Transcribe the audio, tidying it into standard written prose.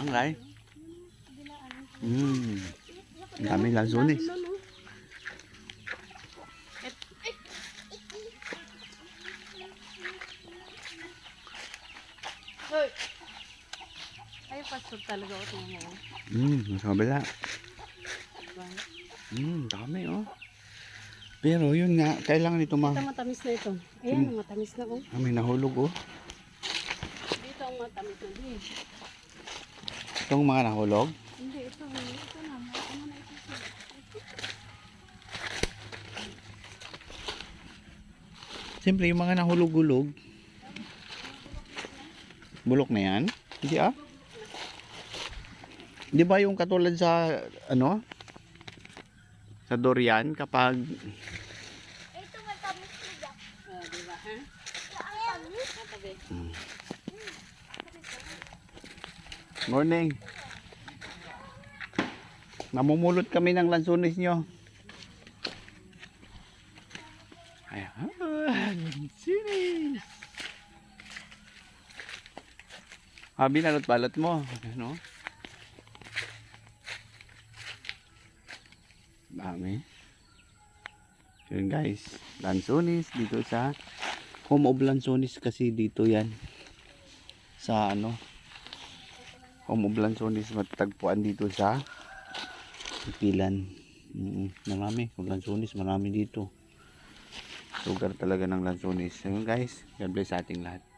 Angay. Ang daming lansones. Ay, pasok talaga ako mo. Sa kabila. Dami oh. Pero yun nga, kailangan ito Ito matamis na ito. Ayan, matamis na oh. May nahulog oh. Dito ang matamis na din. Itong mga nahulog. Hindi, ito na. Ano na ito? Siyempre yung mga nahulog-hulog. Bulok na yan. Hindi ah. Di ba yung katulad sa ano? Sa durian kapag Ito matamis na dyan. Di ba, ha? Ang tamis. Matabi. morning. Namumulot kami ng lansones nyo. Ayan. Sinis. Binalot-balot mo. Ano? Dami. So yun guys. Lansones dito sa Home of Lansones kasi dito yan. Sa ano? Home of Lansones matatagpuan dito sa Ipilan. Marami. Lansones marami dito. Lugar talaga ng lansones. So guys, God bless sa ating lahat.